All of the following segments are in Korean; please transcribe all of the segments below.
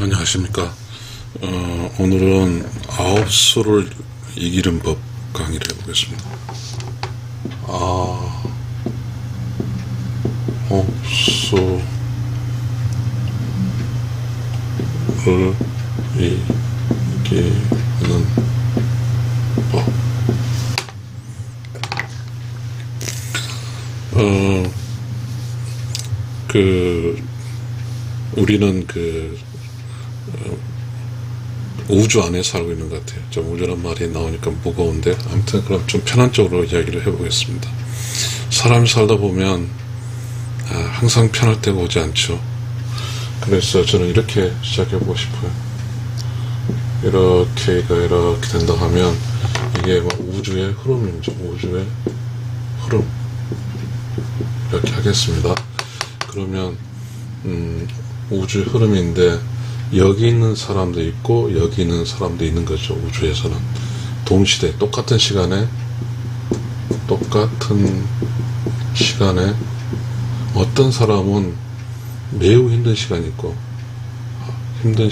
안녕하십니까. 오늘은 아홉수를 이기는 법 강의를 해보겠습니다. 아홉수를 이기는 법. 우리는 우주 안에 살고 있는 것 같아요. 좀 우주란 말이 나오니까 무거운데, 아무튼 그럼 좀 편한 쪽으로 이야기를 해보겠습니다. 사람이 살다 보면 항상 편할 때가 오지 않죠. 그래서 저는 이렇게 시작해보고 싶어요. 이렇게가 이렇게 된다 하면 이게 우주의 흐름입니다. 우주의 흐름. 이렇게 하겠습니다. 그러면 우주의 흐름인데, 여기 있는 사람도 있고 여기 있는 사람도 있는 거죠. 우주에서는 동시대 똑같은 시간에 어떤 사람은 매우 힘든 시간이 있고, 힘든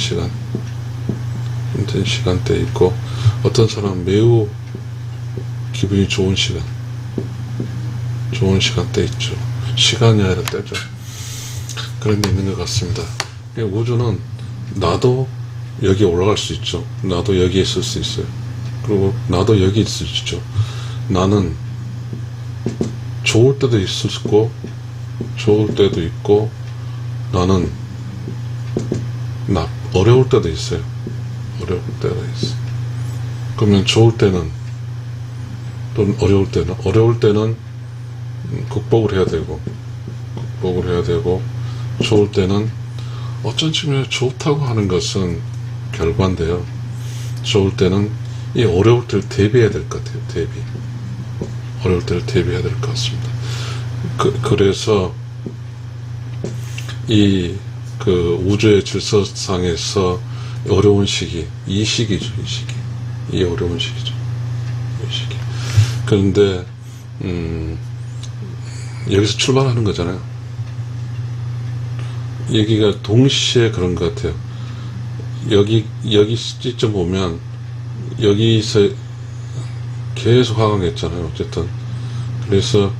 시간대 있고, 어떤 사람은 매우 기분이 좋은 시간대 있죠. 시간이 아니라 때죠. 그런 게 있는 것 같습니다. 우주는 나도 여기 올라갈 수 있죠. 나도 여기에 있을 수 있어요. 그리고 나도 여기 있을 수 있죠. 나는 좋을 때도 있을 수 있고 좋을 때도 있고, 나는 어려울 때도 있어요. 어려울 때가 있어요. 그러면 좋을 때는 또는 어려울 때는 극복을 해야 되고 좋을 때는 어쩐 측면에 좋다고 하는 것은 결과인데요. 좋을 때는 이 어려울 때를 대비해야 될 것 같아요. 어려울 때를 대비해야 될 것 같습니다. 그래서 이 우주의 질서상에서 어려운 시기, 이 시기죠. 이 어려운 시기죠. 이 시기. 그런데 여기서 출발하는 거잖아요. 여기가 동시에 그런 것 같아요. 여기 시점 보면 여기서 계속 하강했잖아요. 어쨌든 그래서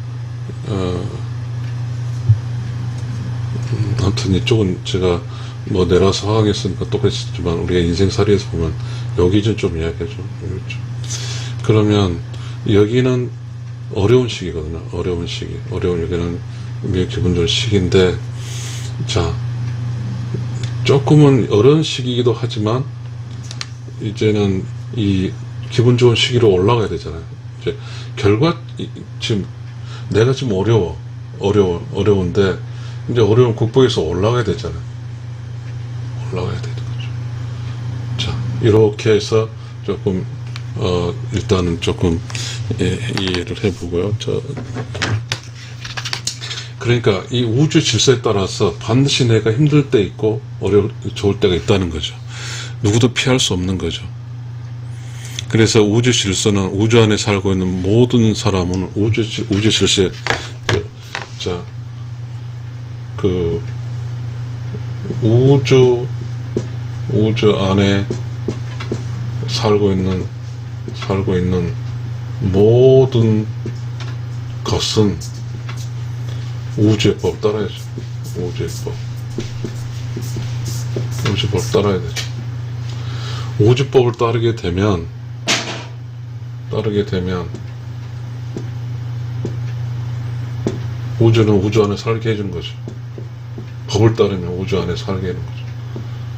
아무튼 이쪽은 제가 내려서 하강했으니까 똑같지만, 우리가 인생살이에서 보면 여기 좀 이야기하죠. 그러면 여기는 어려운 시기거든요. 어려운 여기는 기분 좋은 시기인데, 자, 조금은 어려운 시기이기도 하지만 이제는 이 기분 좋은 시기로 올라가야 되잖아요. 이제 내가 지금 어려운데 이제 어려운 극복해서 올라가야 되잖아요. 올라가야 되는 거죠. 자, 이렇게 해서 조금 일단은 조금 이해를 해보고요. 그러니까 이 우주 질서에 따라서 반드시 내가 힘들 때 있고 좋을 때가 있다는 거죠. 누구도 피할 수 없는 거죠. 그래서 우주 질서는, 우주 안에 살고 있는 모든 사람은 우주 질서에, 우주 안에 살고 있는 모든 것은 우주의 법 따라야죠. 우주의 법 따라야 되죠. 우주법을 따르게 되면 우주는 우주 안에 살게 해주는 거죠. 법을 따르면 우주 안에 살게 해주는 거죠.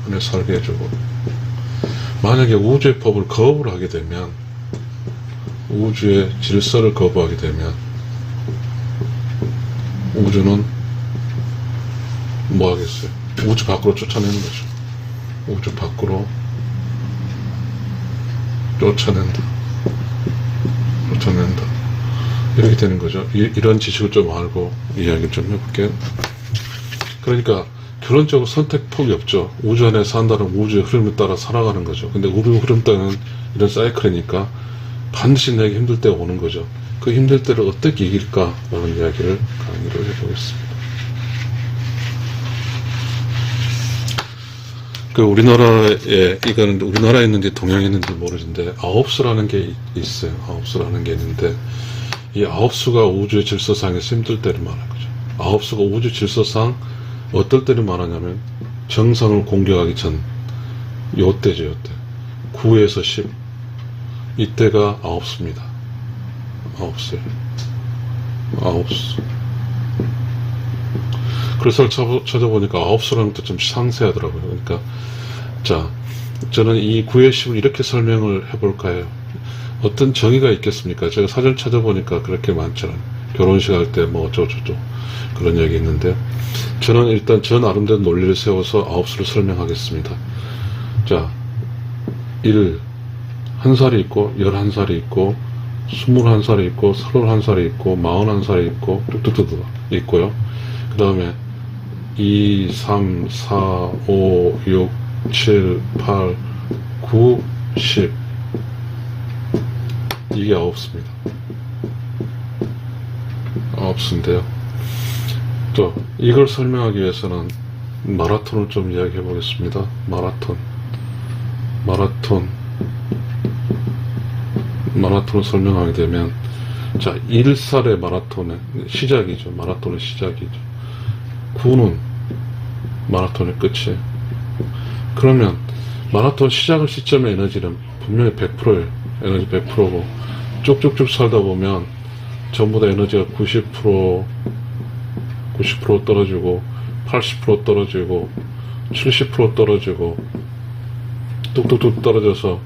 안에 살게 해주고, 만약에 우주의 법을 거부를 하게 되면, 우주의 질서를 거부하게 되면 우주는 뭐 하겠어요? 우주 밖으로 쫓아내는 거죠. 우주 밖으로 쫓아낸다. 이렇게 되는 거죠. 이런 지식을 좀 알고 이야기를 좀 해볼게요. 그러니까 결론적으로 선택폭이 없죠. 우주 안에 산다는 우주의 흐름에 따라 살아가는 거죠. 근데 우주 흐름 따는 이런 사이클이니까 반드시 내게 힘들 때가 오는 거죠. 그 힘들 때를 어떻게 이길까 라는 이야기를 강의를 해보겠습니다. 그 우리나라에, 이거는 우리나라에 있는지 동양에 있는지 모르는데, 아홉수라는 게 있어요. 아홉수라는 게 있는데, 이 아홉수가 우주의 질서상에서 힘들 때를 말하는 거죠. 아홉수가 우주 질서상 어떨 때를 말하냐면, 정상을 공격하기 전, 요때죠, 요때. 9에서 10. 이때가 아홉수입니다. 아홉수예요. 아홉수. 글을 찾아보니까 아홉수라는 것도 좀 상세하더라고요. 그러니까, 자, 저는 이 9의 10을 이렇게 설명을 해볼까 해요. 어떤 정의가 있겠습니까? 제가 사전 찾아보니까 그렇게 많잖아요. 결혼식 할 때 뭐 어쩌고저쩌고 그런 얘기 있는데, 저는 일단 저 나름대로 논리를 세워서 아홉수를 설명하겠습니다. 자, 1, 1살이 있고, 11살이 있고, 21살이 있고, 31살이 있고, 41살이 있고, 뚝뚝뚝 있고요. 그 다음에 2, 3, 4, 5, 6, 7, 8, 9, 10. 이게 아홉수입니다. 아홉수인데요. 또 이걸 설명하기 위해서는 마라톤을 좀 이야기해 보겠습니다. 마라톤을 설명하게 되면, 자, 1살의 마라톤의 시작이죠. 마라톤의 시작이죠. 9는 마라톤의 끝이에요. 그러면 마라톤 시작을 시점의 에너지는 분명히 100%예요. 에너지 100%고, 쭉쭉쭉 살다 보면 전부 다 에너지가 90% 떨어지고, 80% 떨어지고, 70% 떨어지고, 뚝뚝뚝 떨어져서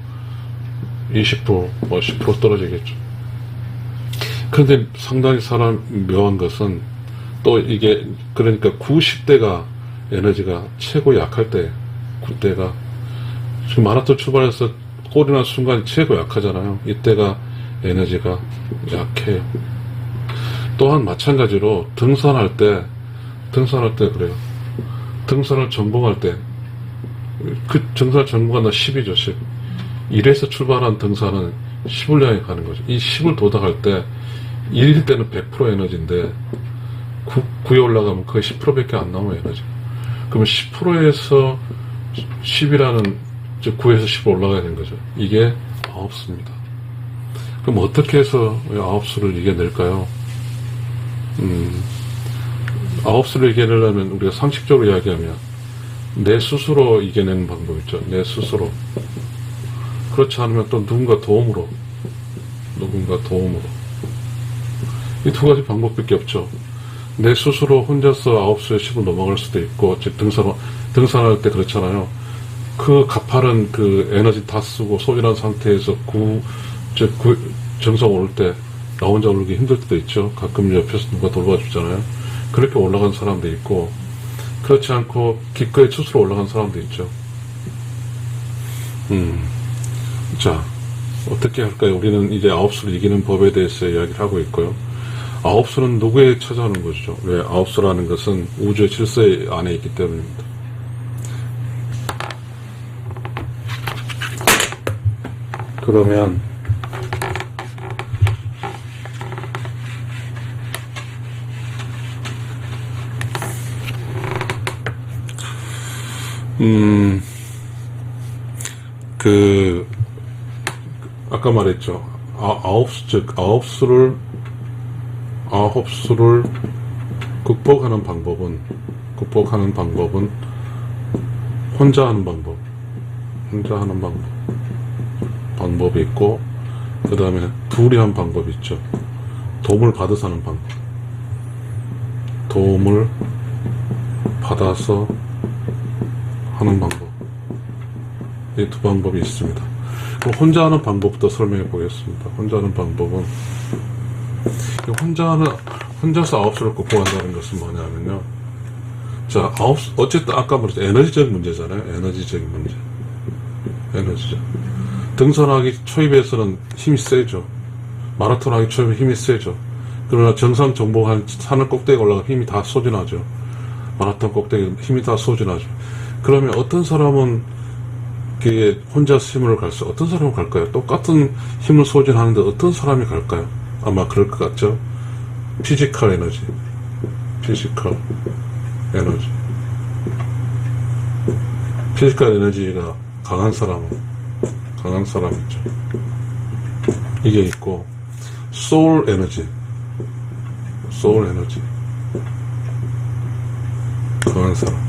20%, 뭐 10% 떨어지겠죠. 그런데 상당히 묘한 것은, 또 이게, 그러니까 90대가 에너지가 최고 약할 때, 그때가, 지금 마라톤 출발해서 골이나 순간이 최고 약하잖아요. 이때가 에너지가 약해요. 또한 마찬가지로 등산할 때 그래요. 등산을 전봉할 때, 그 등산 전봉한다 10이죠, 10. 1에서 출발한 등산은 10을 향해 가는 거죠. 이 10을 도달할 때, 1일 때는 100% 에너지인데, 9에 올라가면 거의 10%밖에 안 남아요, 에너지. 그러면 10%에서 10이라는, 즉 9에서 10으로 올라가야 되는 거죠. 이게 아홉수입니다. 그럼 어떻게 해서 아홉수를 이겨낼까요? 아홉수를 이겨내려면 우리가 상식적으로 이야기하면 내 스스로 이겨내는 방법 있죠. 내 스스로. 그렇지 않으면 또 누군가 도움으로. 이 두 가지 방법밖에 없죠. 내 스스로 혼자서 아홉수에 10을 넘어갈 수도 있고, 즉 등산할 때 그렇잖아요. 그 가파른 그 에너지 다 쓰고 소진한 상태에서 정상 오를 때 나 혼자 오르기 힘들 때도 있죠. 가끔 옆에서 누가 돌봐주잖아요. 그렇게 올라간 사람도 있고, 그렇지 않고 기꺼이 스스로 올라간 사람도 있죠. 자, 어떻게 할까요? 우리는 이제 아홉수를 이기는 법에 대해서 이야기를 하고 있고요. 아홉수는 누구에 찾아오는 것이죠? 왜? 아홉수라는 것은 우주의 질서 안에 있기 때문입니다. 그러면 아까 말했죠. 아홉수를 극복하는 방법은 혼자 하는 방법이 있고, 그 다음에 둘이 하는 방법이 있죠. 도움을 받아서 하는 방법. 도움을 받아서 하는 방법. 이 두 방법이 있습니다. 그럼 혼자 하는 방법부터 설명해 보겠습니다. 혼자 하는 방법은, 혼자서 아홉수를 극복한다는 것은 뭐냐면요. 자, 어쨌든 아까 말했죠. 에너지적인 문제잖아요. 에너지적. 등산하기 초입에서는 힘이 세죠. 마라톤 하기 초입에 힘이 세죠. 그러나 정상 정복한 산을 꼭대기에 올라가 힘이 다 소진하죠. 마라톤 꼭대기 힘이 다 소진하죠. 그러면 어떤 사람은 그게 혼자서 힘을 어떤 사람은 갈까요? 똑같은 힘을 소진하는데 어떤 사람이 갈까요? 아마 그럴 것 같죠? 피지컬 에너지. 피지컬 에너지가 강한 사람 있죠. 이게 있고, 소울 에너지. 강한 사람.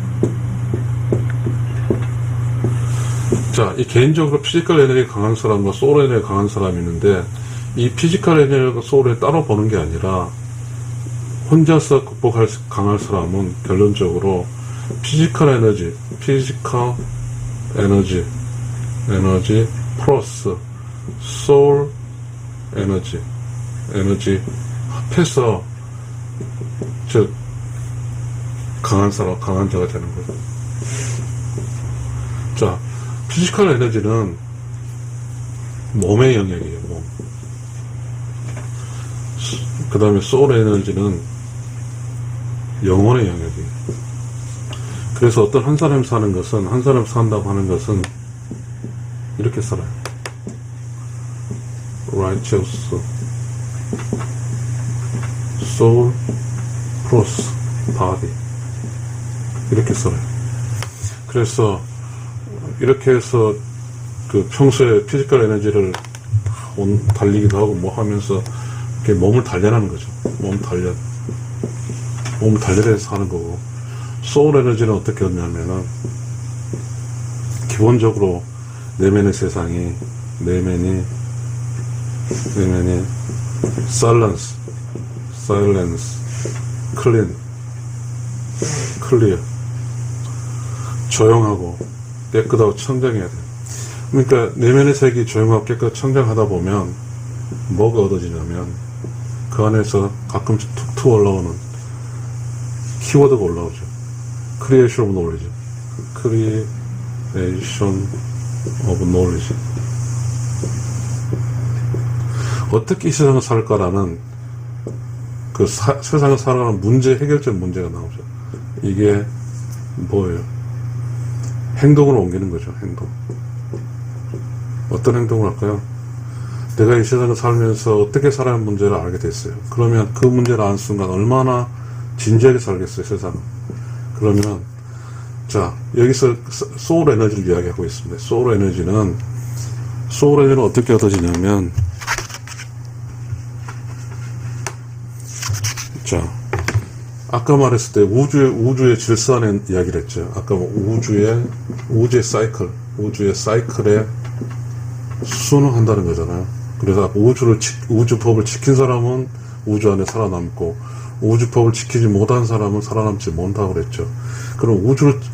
자, 이 개인적으로 피지컬 에너지 강한 사람과 소울 에너지 강한 사람이 있는데, 이 피지컬 에너지가 소울에 따로 보는 게 아니라, 혼자서 극복할 강한 사람은 결론적으로 피지컬 에너지 플러스 소울 에너지 합해서 즉 강한 자가 되는 거죠. 자, 피지컬 에너지는 몸의 영역이에요. 몸. 그 다음에 소울 에너지는 영혼의 영역이에요. 그래서 어떤 한 사람이 산다고 하는 것은 이렇게 살아요. righteous soul plus body 이렇게 살아요. 그래서 이렇게 해서 그 평소에 피지컬 에너지를 달리기도 하고 뭐 하면서 이렇게 몸을 단련하는 거죠. 몸을 단련해서 하는 거고, 소울 에너지는 어떻게 얻냐면은 기본적으로 내면의 세상이 내면이 silence, clear 조용하고 깨끗하고 청정해야 돼요. 그러니까 내면의 색이 조용하고 깨끗하고 청정하다 보면 뭐가 얻어지냐면 그 안에서 가끔씩 툭툭 올라오는 키워드가 올라오죠. creation of knowledge. 어떻게 이 세상을 살까라는 그 세상을 살아가는 해결적 문제가 나오죠. 이게 뭐예요? 행동으로 옮기는 거죠. 행동. 어떤 행동을 할까요? 내가 이 세상을 살면서 어떻게 살아야 하는 문제를 알게 됐어요. 그러면 그 문제를 아는 순간 얼마나 진지하게 살겠어요, 세상은. 그러면, 자, 여기서 소울 에너지를 이야기하고 있습니다. 소울 에너지는 어떻게 얻어지냐면, 자, 아까 말했을 때 우주의 질서 안에 이야기를 했죠. 아까 우주의 사이클에 순응한다는 거잖아요. 그래서 우주법을 지킨 사람은 우주 안에 살아남고, 우주법을 지키지 못한 사람은 살아남지 못한다고 그랬죠. 그럼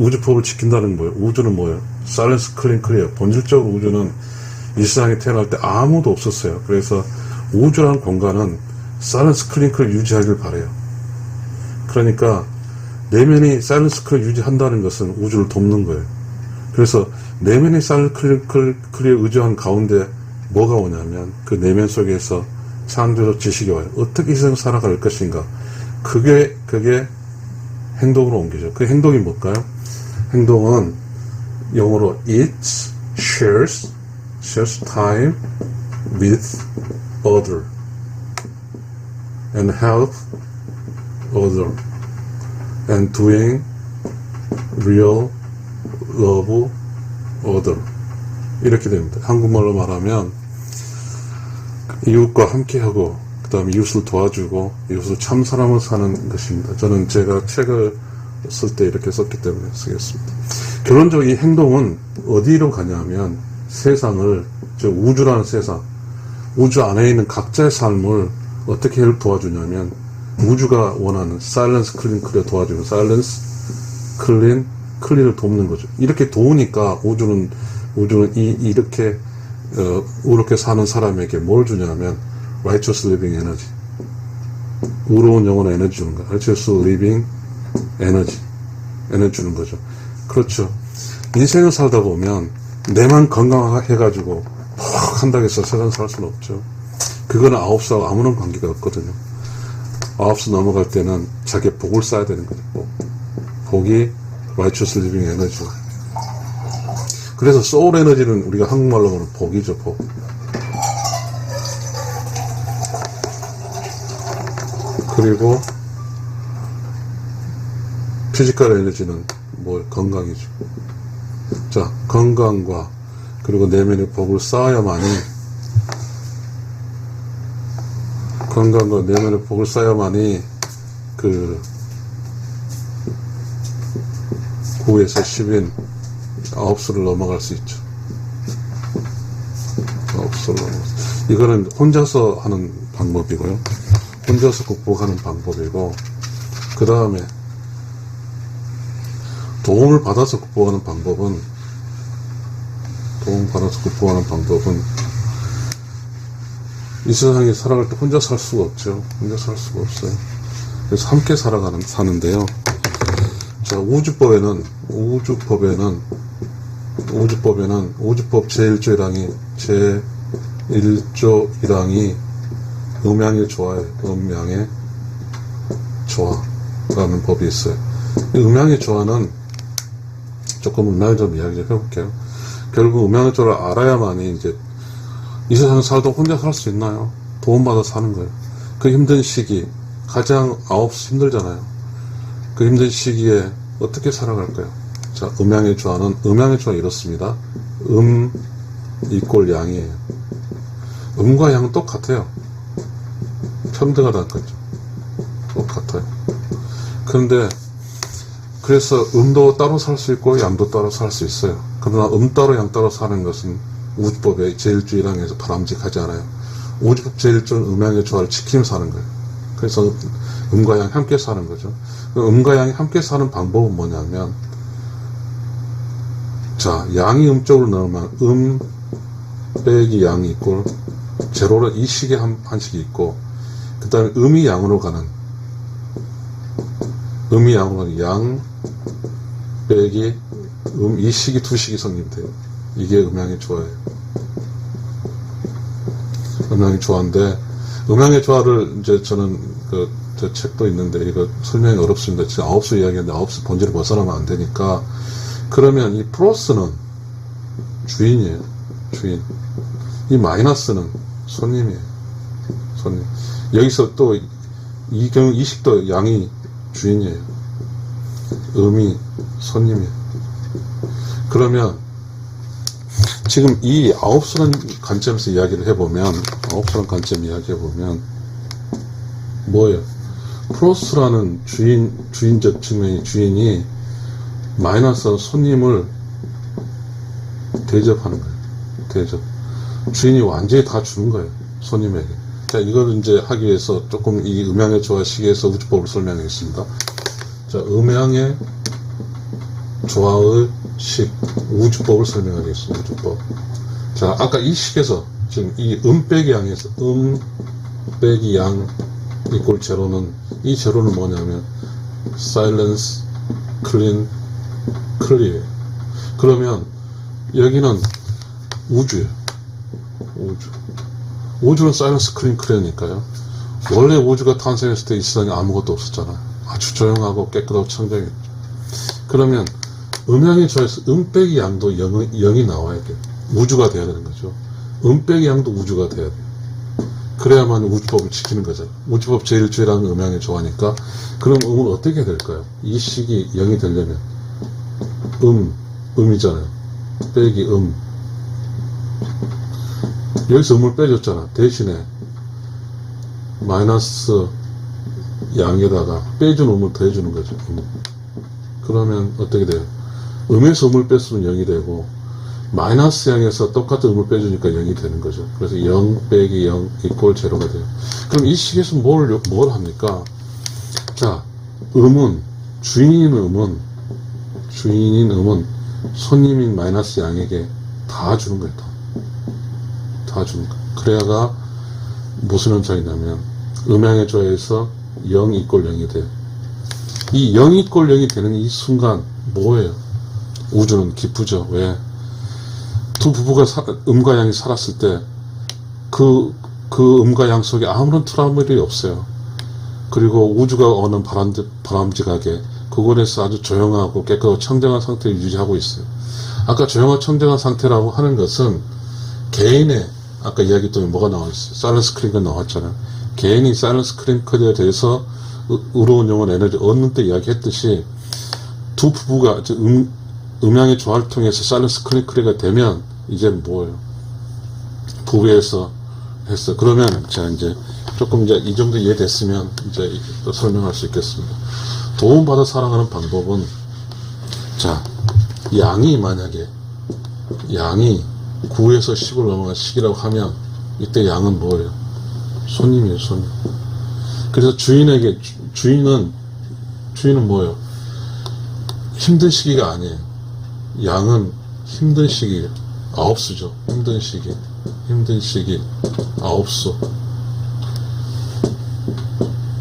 우주법을 지킨다는 거예요. 우주는 뭐예요? 사이런스 클리어. 본질적으로 우주는 이 세상에 태어날 때 아무도 없었어요. 그래서 우주라는 공간은 사이런스 클리어 유지하길 바래요. 그러니까 내면이 사이런스 클리어 유지한다는 것은 우주를 돕는 거예요. 그래서 내면이 사이런스 클리어 의지한 가운데 뭐가 오냐면 그 내면 속에서 창조적 지식이 와요. 어떻게 이 세상을 살아갈 것인가. 그게 행동으로 옮기죠. 그 행동이 뭘까요? 행동은 영어로 eats, shares time with other and help other and doing real love other 이렇게 됩니다. 한국말로 말하면 이웃과 함께하고 그 다음에 이웃을 도와주고 이웃을 참 사람을 사는 것입니다. 저는 제가 책을 쓸 때 이렇게 썼기 때문에 쓰겠습니다. 결론적으로 이 행동은 어디로 가냐면 세상을, 즉 우주라는 세상, 우주 안에 있는 각자의 삶을 어떻게 도와주냐면 우주가 원하는 사일런스 클리어 도와주는 사일런스 클린을 돕는 거죠. 이렇게 도우니까 우주는 이렇게 사는 사람에게 뭘 주냐면 righteous living energy, 의로운 영혼의 에너지 주는 거야. righteous living energy 주는 거죠. 그렇죠. 인생을 살다 보면 내만 건강해가지고 퍽 한다고 해서 세상 살 수는 없죠. 그거는 9시하고 아무런 관계가 없거든요. 9시 넘어갈 때는 자기 복을 쌓아야 되는 거죠. 복이 righteous living energy. 그래서 소울 에너지는 우리가 한국말로 보면 복이죠, 복. 그리고 피지컬 에너지는 뭐 건강이죠. 자, 건강과 그리고 내면의 복을 쌓아야만이, 건강과 내면의 복을 쌓아야만이 그 9에서 10인 9수를 넘어갈 수 있죠. 9수를 넘어갈 수. 이거는 혼자서 하는 방법이고요. 혼자서 극복하는 방법이고, 그 다음에 도움을 받아서 극복하는 방법은, 이 세상에 살아갈 때 혼자 살 수가 없죠. 혼자 살 수가 없어요. 그래서 함께 사는데요. 자, 우주법에는 우주법 제1조 1항이 음양의 조화예요. 음양의 조화라는 법이 있어요. 이 음양의 조화는 조금 음양을 좀 이야기 좀 해볼게요. 결국 음양의 조화를 알아야만이 이제 이 세상에 살도 혼자 살 수 있나요? 도움받아 사는 거예요. 그 힘든 시기, 가장 9수 힘들잖아요. 그 힘든 시기에 어떻게 살아갈까요? 자, 음양의 조화는, 음양의 조화 이렇습니다. 이꼴 양이에요. 음과 양은 똑같아요. 평등하다는 거죠. 똑같아요. 그런데, 그래서 음도 따로 살 수 있고, 양도 따로 살 수 있어요. 그러나 따로 양 따로 사는 것은 우주법의 제1조 1항에서 바람직하지 않아요. 우주법 제1조는 음양의 조화를 지키면서 사는 거예요. 그래서 음과 양이 함께 사는 거죠. 음과 양이 함께 사는 방법은 뭐냐면, 자, 양이 음쪽으로 넣으면 빼기 양이 있고, 제로로 이 식에 한식이 있고, 그 다음에 음이 양으로 가는 양 빼기 이 식이 두 식이 성립돼요. 이게 음양의 조화예요. 음양의 조화인데, 음양의 조화를 이제 저는 저 책도 있는데 이거 설명이 어렵습니다. 지금 9수 이야기했는데 9수 본질을 벗어나면 안 되니까. 그러면 이 플러스는 주인이에요. 주인. 이 마이너스는 손님이에요. 손님. 여기서 또 이 경우 이 식도 양이 주인이에요. 음이 손님이에요. 그러면 지금 이 9수라는 관점에서 이야기를 해보면, 9수라는 관점 이야기해보면 뭐예요? 플러스라는 주인적 측면이, 주인이 마이너스 손님을 대접하는 거예요. 대접. 주인이 완전히 다 주는 거예요. 손님에게. 자, 이걸 이제 하기 위해서 조금 이 음양의 조화 시기에서 우주법을 설명하겠습니다. 자, 음양의 조화의 식, 우주법을 설명하겠습니다. 우주법. 자, 아까 이 식에서, 지금 이 빼기 양에서, 빼기 양 이꼴 제로는, 이 제로는 뭐냐면, silence, clean, clear. 그러면, 여기는 우주예요. 우주는 silence, clean, clear니까요. 원래 우주가 탄생했을 때 이 세상에 아무것도 없었잖아요. 아주 조용하고 깨끗하고 청정했죠. 그러면, 음양의 조화에서 빼기 양도 0이 나와야 돼요. 우주가 돼야 되는 거죠. 빼기 양도 우주가 돼야 돼요. 그래야만 우주법을 지키는 거잖아요. 우주법 제1조라는 음양의 조화니까. 그럼 음은 어떻게 될까요? 이 식이 0이 되려면 음이잖아요. 빼기 여기서 음을 빼줬잖아. 대신에 마이너스 양에다가 빼준 음을 더해주는 거죠. 그러면 어떻게 돼요? 음에서 음을 뺐으면 0이 되고, 마이너스 양에서 똑같은 음을 빼주니까 0이 되는 거죠. 그래서 0 빼기 0 이꼴 제로가 돼요. 그럼 이 식에서 뭘 합니까? 자, 주인인 음은 손님인 마이너스 양에게 다 주는 거예요. 다 주는 거예요. 그래야가 무슨 현상이냐면, 음양의 조화에서 0 이꼴 0이 돼요. 이 0 이꼴 0이 되는 이 순간 뭐예요? 우주는 기쁘죠. 왜? 두 부부가 음과 양이 살았을 때 그 음과 양 속에 아무런 트러블이 없어요. 그리고 우주가 어느 바람직하게 그곳에서 아주 조용하고 깨끗하고 청정한 상태를 유지하고 있어요. 아까 조용하고 청정한 상태라고 하는 것은 개인의, 아까 이야기했더니 뭐가 나왔어요? 사일런스 크링크가 나왔잖아요. 개인이 사일런스 크링크에 대해서 의로운 영혼 에너지 얻는 때 이야기했듯이, 두 부부가 음양의 조화를 통해서 사일런스 클링크리가 되면 이제 뭐예요? 부부에서 했어. 그러면 제가 이제 조금 이제 이 정도 이해됐으면 이제 또 설명할 수 있겠습니다. 도움받아 살아가는 방법은, 자, 양이 만약에 양이 9에서 10을 넘어간 시기라고 하면 이때 양은 뭐예요? 손님이에요, 손님. 그래서 주인에게 주인은 뭐예요? 힘든 시기가 아니에요. 양은 힘든 시기예요. 9수죠. 힘든 시기. 9수.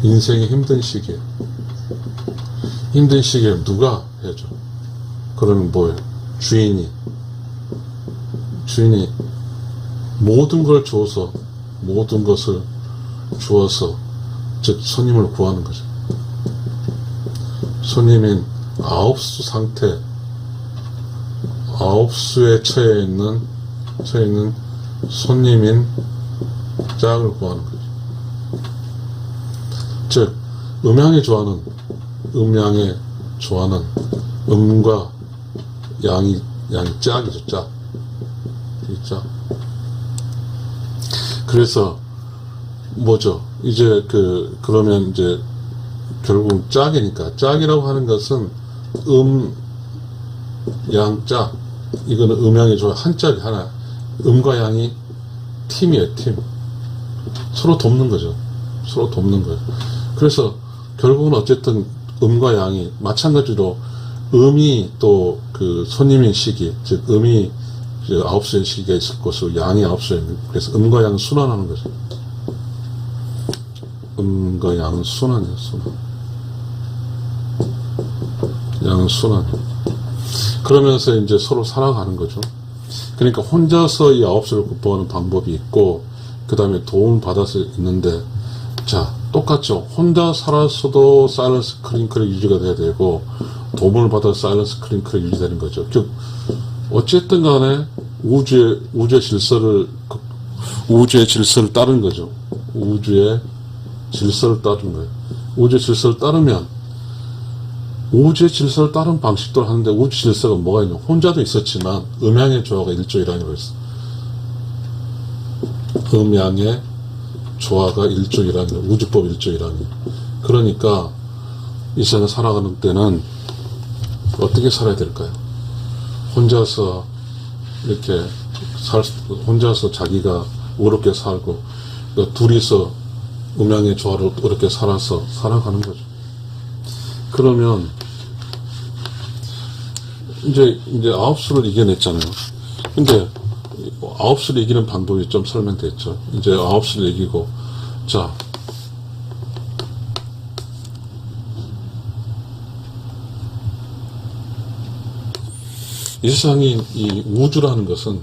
인생의 힘든 시기예요. 힘든 시기에 누가 해줘? 그러면 뭐예요? 주인이 모든 걸 줘서, 모든 것을 주어서, 즉 손님을 구하는 거죠. 손님인 9수 상태, 9수에 처해 있는 손님인 짝을 구하는 거죠. 즉 음양의 조화는 음과 양이 짝이죠. 짝. 그래서 뭐죠? 이제 그러면 이제 결국 짝이니까, 짝이라고 하는 것은 양, 짝. 이거는 음양의 조화 한 짝이 하나. 음과 양이 팀이에요, 팀. 서로 돕는 거죠. 그래서 결국은 어쨌든 음과 양이 마찬가지로, 음이 또 손님의 시기, 즉 음이 9수의 시기가 있을 것이고 양이 9수에 있는, 그래서 음과 양은 순환하는 거죠. 음과 양은 순환이에요, 양은 순환. 그러면서 이제 서로 살아가는 거죠. 그러니까 혼자서 이 9수를 극복하는 방법이 있고, 그 다음에 도움을 받아서 있는데, 자, 똑같죠. 혼자 살았어도 사일런스 클링크를 유지가 돼야 되고, 도움을 받아 사일런스 클링크를 유지되는 거죠. 즉, 어쨌든 간에 우주의 질서를 따른 거죠. 우주의 질서를 따른 거예요. 우주의 질서를 따르면, 우주의 질서를 따른 방식도 하는데, 우주 질서가 뭐가 있냐? 혼자도 있었지만 음양의 조화가 일조일환이라고 했어. 음양의 조화가 일조일환이에요. 우주법 일조일환이. 그러니까 이 세상에 살아가는 때는 어떻게 살아야 될까요? 혼자서 이렇게 혼자서 자기가 어렵게 살고, 둘이서 음양의 조화로 어렵게 살아가는 거죠. 그러면 이제 9수를 이겨냈잖아요. 근데 9수를 이기는 방법이 좀 설명됐죠. 이제 9수를 이기고, 자, 이 세상이, 이 우주라는 것은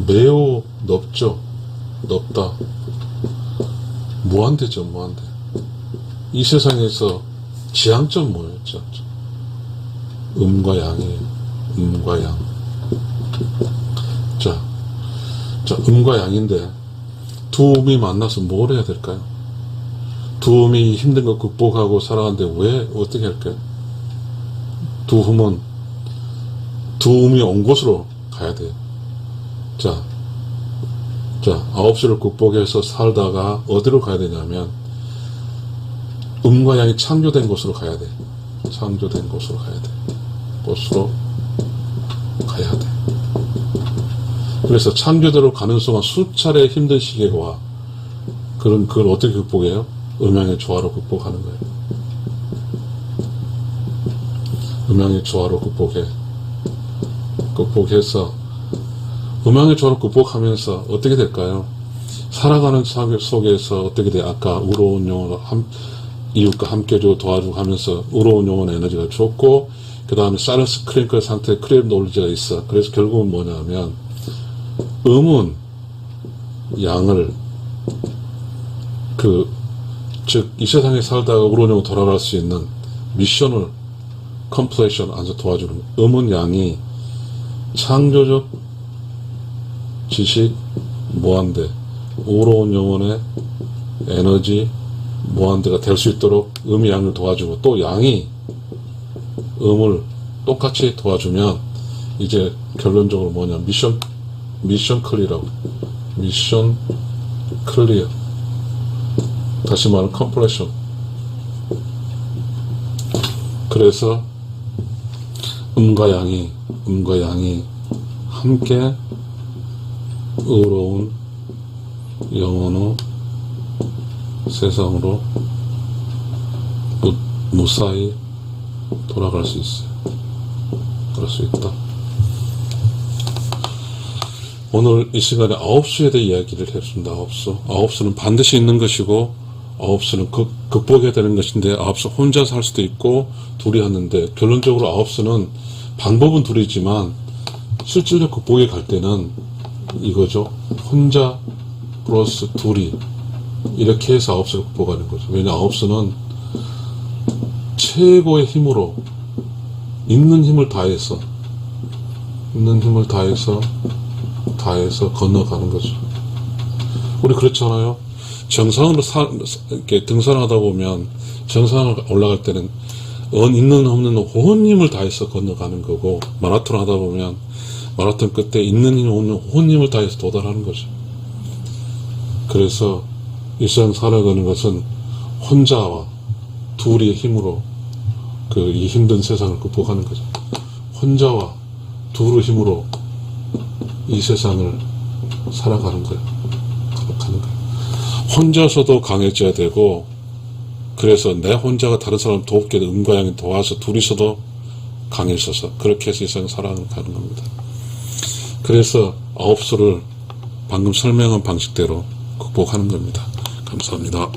매우 넓죠. 넓다. 무한대죠, 무한대. 이 세상에서 지향점 뭐예요? 지향점. 음과 양이에요. 음과 양. 자, 음과 양인데, 두 음이 만나서 뭘 해야 될까요? 두 음이 힘든 거 극복하고 살아가는데 왜, 어떻게 할까요? 두 음이 온 곳으로 가야 돼요. 자, 9수를 극복해서 살다가 어디로 가야 되냐면, 음과 양이 창조된 곳으로 가야 돼. 창조된 곳으로 가야 돼. 그래서 창조대로 가는 순간 수차례 힘든 시기가 와. 그걸 어떻게 극복해요? 음양의 조화로 극복하는 거예요. 음양의 조화로 극복해서 음양의 조화로 극복하면서 어떻게 될까요? 살아가는 속에서 어떻게 돼? 아까 우러운 영혼으로 이웃과 함께해주고 도와주고 하면서 우러운 영혼의 에너지가 좋고, 그 다음에 사일런스 클링크 상태에 크리에이티브 노리지가 있어. 그래서 결국은 뭐냐면, 음은 양을 즉 이 세상에 살다가 우러운 영혼 돌아갈 수 있는 미션을 컴플레이션 안에서 도와주는, 음은 양이 창조적 지식 무한대, 우러운 영혼의 에너지 무한대가 될 수 있도록 음이 양을 도와주고, 또 양이 음을 똑같이 도와주면 이제 결론적으로 뭐냐, 미션 클리어라고. 미션 클리어. 다시 말하면 컴플레션. 그래서 음과 양이 함께 의로운 영혼의 세상으로 무사히 돌아갈 수 있어요. 그럴 수 있다. 오늘 이 시간에 9수에 대해 이야기를 했습니다. 9수. 9수는 반드시 있는 것이고, 9수는 극복해야 되는 것인데, 9수 혼자서 할 수도 있고, 둘이 하는데, 결론적으로 9수는 방법은 둘이지만, 실질적 극복에 갈 때는 이거죠. 혼자 플러스 둘이. 이렇게 해서 9수를 극복하는 거죠. 왜냐, 9수는 최고의 힘으로, 있는 힘을 다해서 건너가는 거죠. 우리 그렇잖아요. 정상으로 이렇게 등산하다 보면, 정상을 올라갈 때는 있는 없는 온 힘을 다해서 건너가는 거고, 마라톤 하다 보면 마라톤 끝에 있는 힘 없는 온 힘을 다해서 도달하는 거죠. 그래서 일상 살아가는 것은 혼자와 둘의 힘으로 이 힘든 세상을 극복하는 거죠. 혼자와 둘의 힘으로 이 세상을 살아가는 거예요. 극복하는 거예요. 혼자서도 강해져야 되고, 그래서 내 혼자가 다른 사람을 돕게 음과 양이 도와서 둘이서도 강해져서 그렇게 해서 이 세상을 살아가는 겁니다. 그래서 9수를 방금 설명한 방식대로 극복하는 겁니다. 감사합니다.